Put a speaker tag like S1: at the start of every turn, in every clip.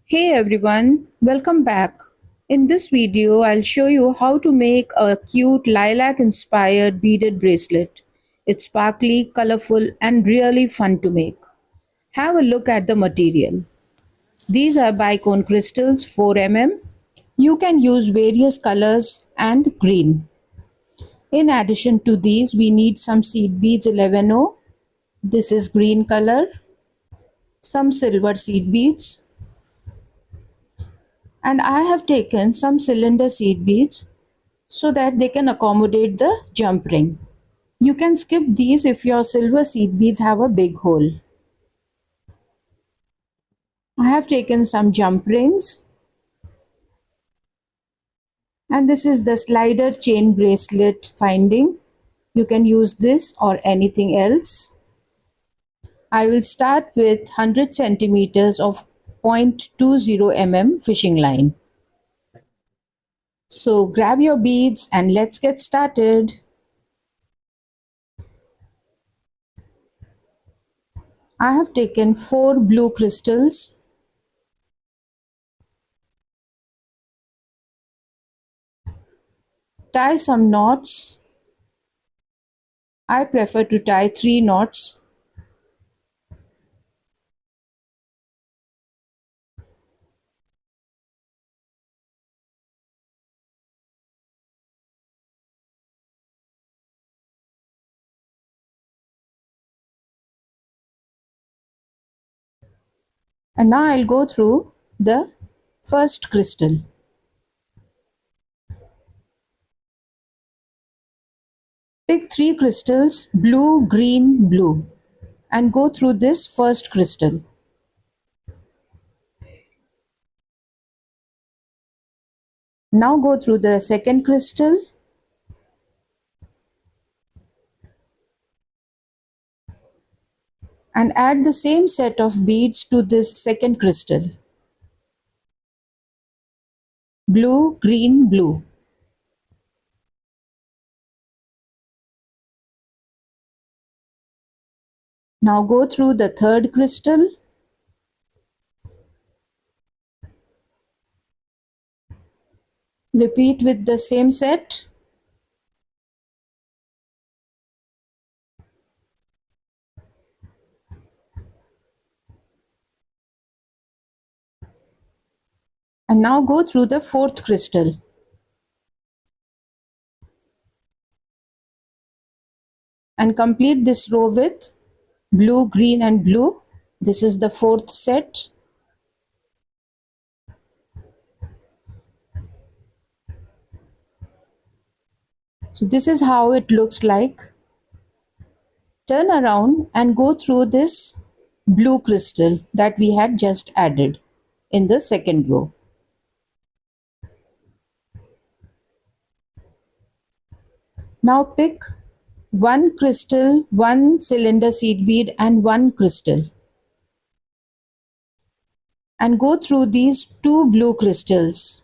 S1: Hey everyone, welcome back. In this video, I'll show you how to make a cute lilac inspired beaded bracelet. It's sparkly, colorful, and really fun to make. Have a look at the material. These are bicone crystals 4 mm. You can use various colors and green. In addition to these, we need some seed beads 11O. This is green color. Some silver seed beads, and I have taken some cylinder seed beads so that they can accommodate the jump ring. You can skip these if your silver seed beads have a big hole. I have taken some jump rings, and this is the slider chain bracelet finding. You can use this or anything else. I will start with 100 centimeters of 0.20 mm fishing line. So grab your beads and let's get started. I have taken 4 blue crystals. Tie some knots. I prefer to tie 3 knots. And now I'll go through the first crystal. Pick 3 crystals, blue, green, blue, and go through this first crystal. Now go through the second crystal. And add the same set of beads to this second crystal. Blue, green, blue. Now go through the third crystal. Repeat with the same set. And now go through the fourth crystal. And complete this row with blue, green, and blue. This is the fourth set. So this is how it looks like. Turn around and go through this blue crystal that we had just added in the second row. Now pick one crystal, one cylinder seed bead, and one crystal. And go through these 2 blue crystals.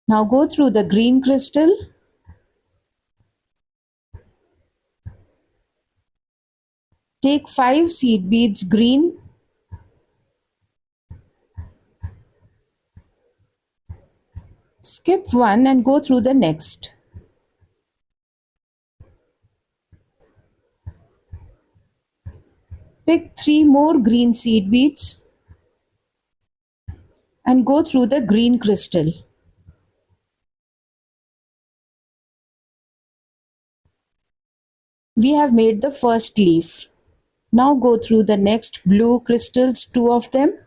S1: Now go through the green crystal. Take 5 seed beads green. Skip one and go through the next. Pick 3 more green seed beads and go through the green crystal. We have made the first leaf. Now go through the next blue crystals, 2 of them.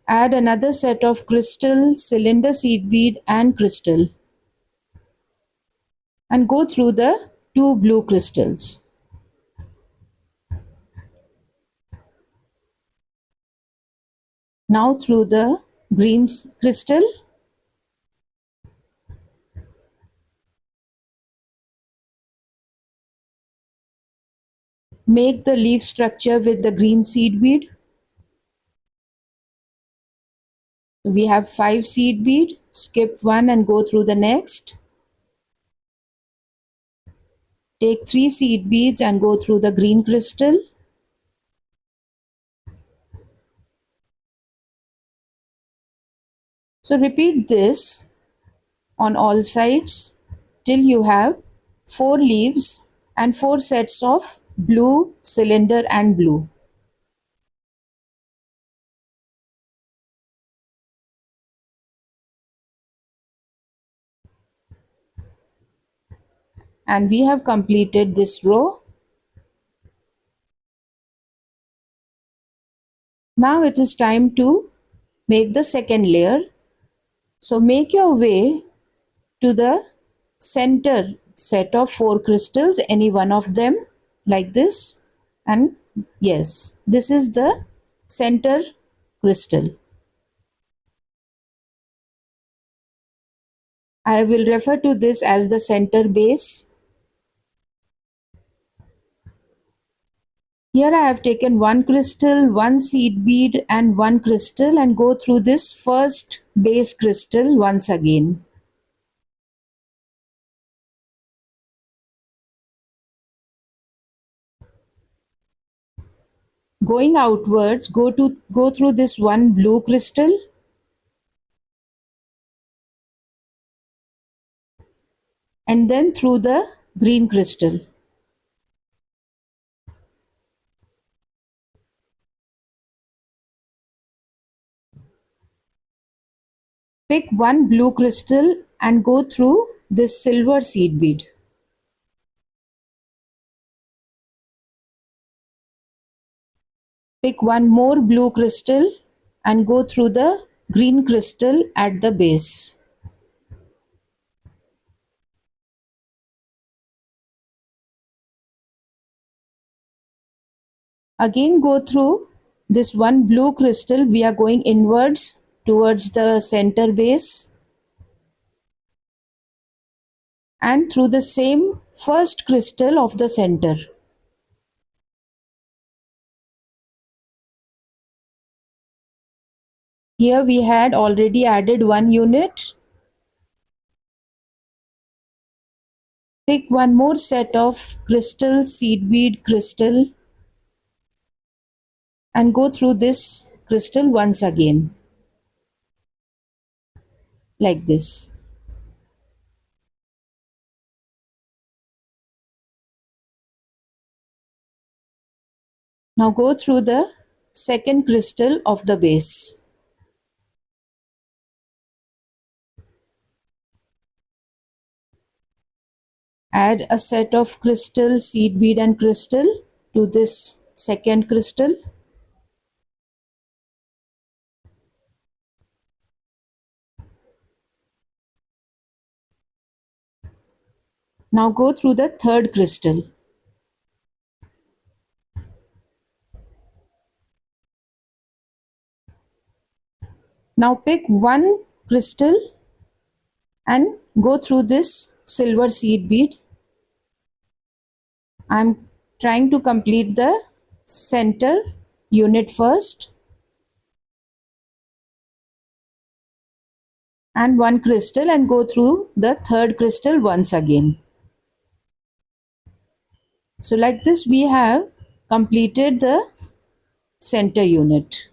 S1: Add another set of crystal, cylinder seed bead, and crystal. And go through the 2 blue crystals. Now through the green crystal. Make the leaf structure with the green seed bead. We have 5 seed bead. Skip one and go through the next. Take 3 seed beads and go through the green crystal. So repeat this on all sides till you have 4 leaves and 4 sets of blue cylinder and blue. And we have completed this row. Now it is time to make the second layer. So make your way to the center set of 4 crystals, any one of them, like this. And yes, this is the center crystal. I will refer to this as the center base. Here I have taken 1 crystal, 1 seed bead and 1 crystal and go through this first base crystal once again. Going outwards, go through this 1 blue crystal and then through the green crystal. Pick 1 blue crystal and go through this silver seed bead. Pick 1 more blue crystal and go through the green crystal at the base. Again go through this 1 blue crystal. We are going inwards towards the center base and through the same first crystal of the center. Here we had already added 1 unit. Pick 1 more set of crystal, seed bead crystal and go through this crystal once again, like this. Now go through the second crystal of the base. Add a set of crystal, seed bead and crystal to this second crystal. Now go through the third crystal. Now pick 1 crystal and go through this silver seed bead. I am trying to complete the center unit first. And 1 crystal and go through the third crystal once again. So like this we have completed the center unit.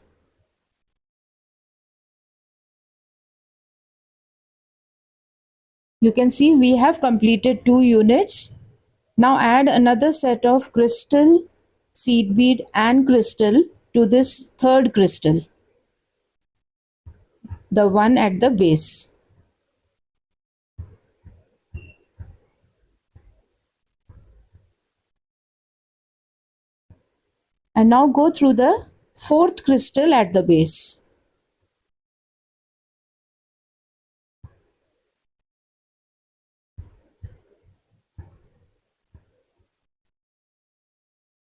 S1: You can see we have completed 2 units. Now add another set of crystal, seed bead and crystal to this third crystal, the one at the base. And now go through the fourth crystal at the base.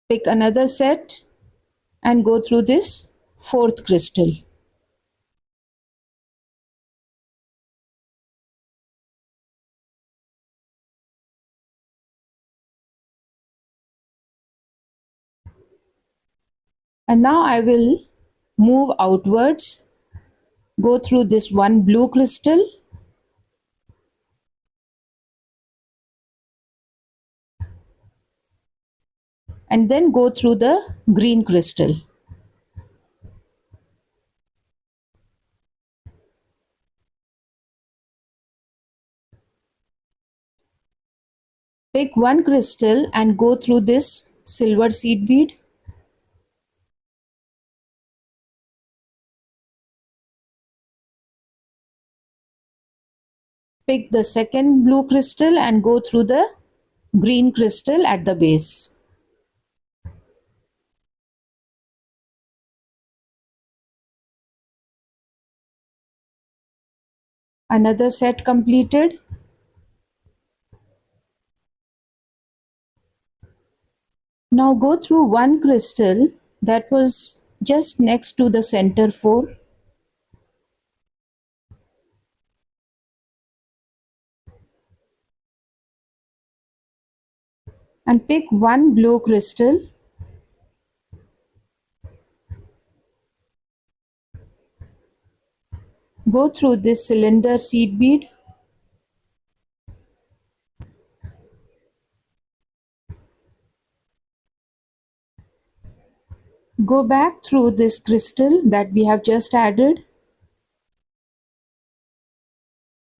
S1: Pick another set and go through this fourth crystal. And now I will move outwards, go through this 1 blue crystal and then go through the green crystal. Pick one crystal and go through this silver seed bead. Pick the second blue crystal and go through the green crystal at the base. Another set completed. Now go through one crystal that was just next to the center 4 and pick one blue crystal. Go through this cylinder seed bead. Go back through this crystal that we have just added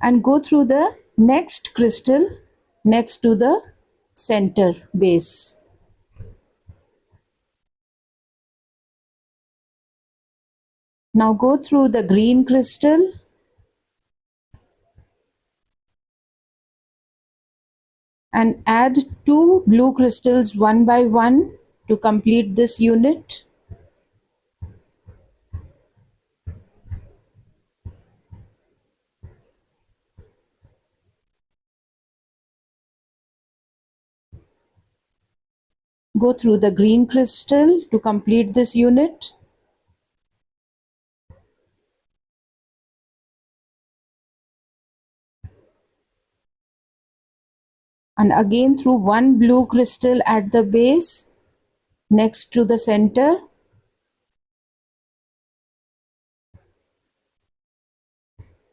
S1: and go through the next crystal next to the center base. Now go through the green crystal and add two blue crystals one by one to complete this unit. Go through the green crystal to complete this unit. And again through one blue crystal at the base next to the center.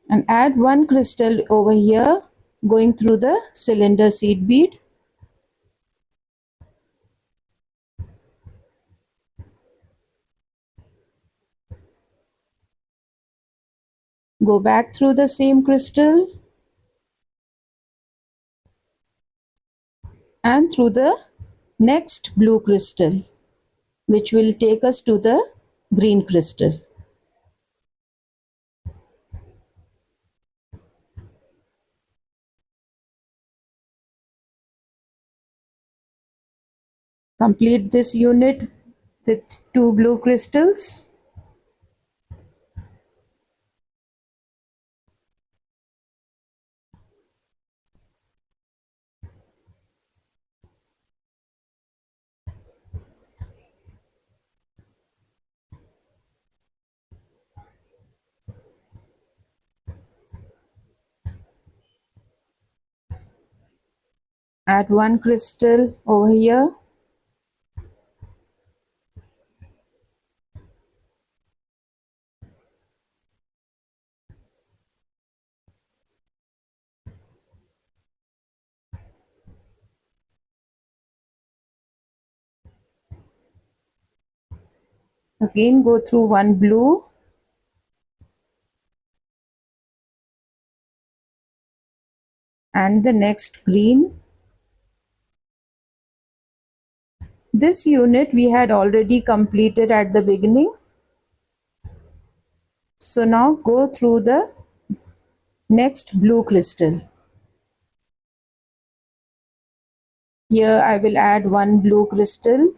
S1: And add one crystal over here going through the cylinder seed bead. Go back through the same crystal and through the next blue crystal, which will take us to the green crystal. Complete this unit with two blue crystals. Add one crystal over here. Again go through one blue and the next green. This unit we had already completed at the beginning. So now go through the next blue crystal. Here I will add one blue crystal.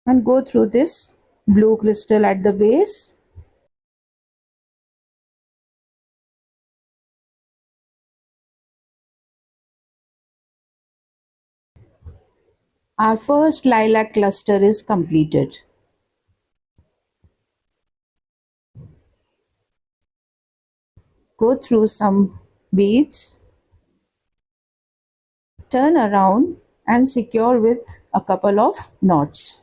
S1: And go through this blue crystal at the base. Our first lilac cluster is completed. Go through some beads, turn around and secure with a couple of knots.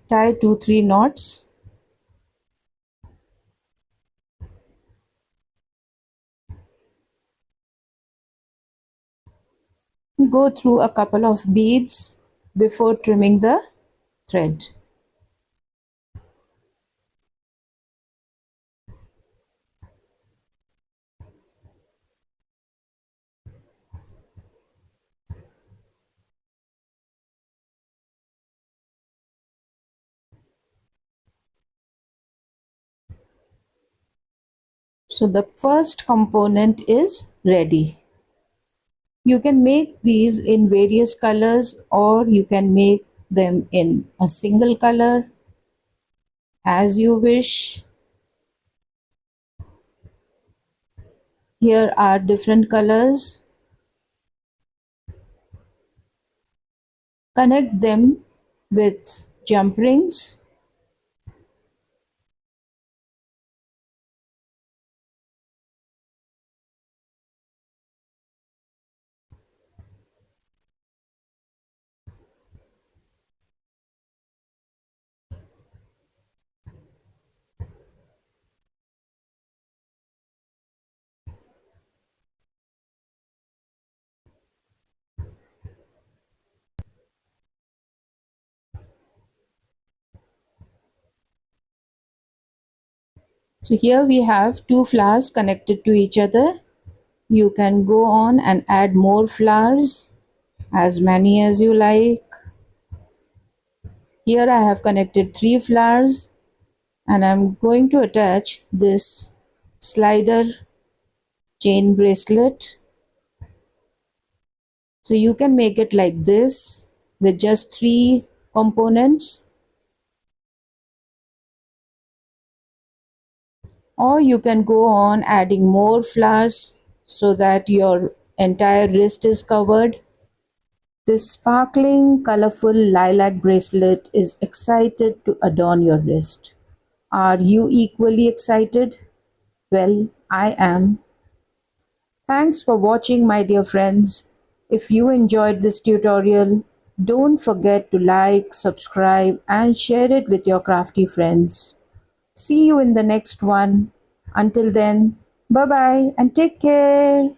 S1: Tie 2-3 knots. Go through a couple of beads before trimming the thread. So the first component is ready. You can make these in various colors or you can make them in a single color as you wish. Here are different colors. Connect them with jump rings. So here we have two flowers connected to each other. You can go on and add more flowers, as many as you like. Here I have connected three flowers and I'm going to attach this slider chain bracelet. So you can make it like this with just three components, or you can go on adding more flowers so that your entire wrist is covered. This sparkling, colorful lilac bracelet is excited to adorn your wrist. Are you equally excited? Well, I am. Thanks for watching, my dear friends. If you enjoyed this tutorial, don't forget to like, subscribe, and share it with your crafty friends. See you in the next one. Until then, bye bye and take care.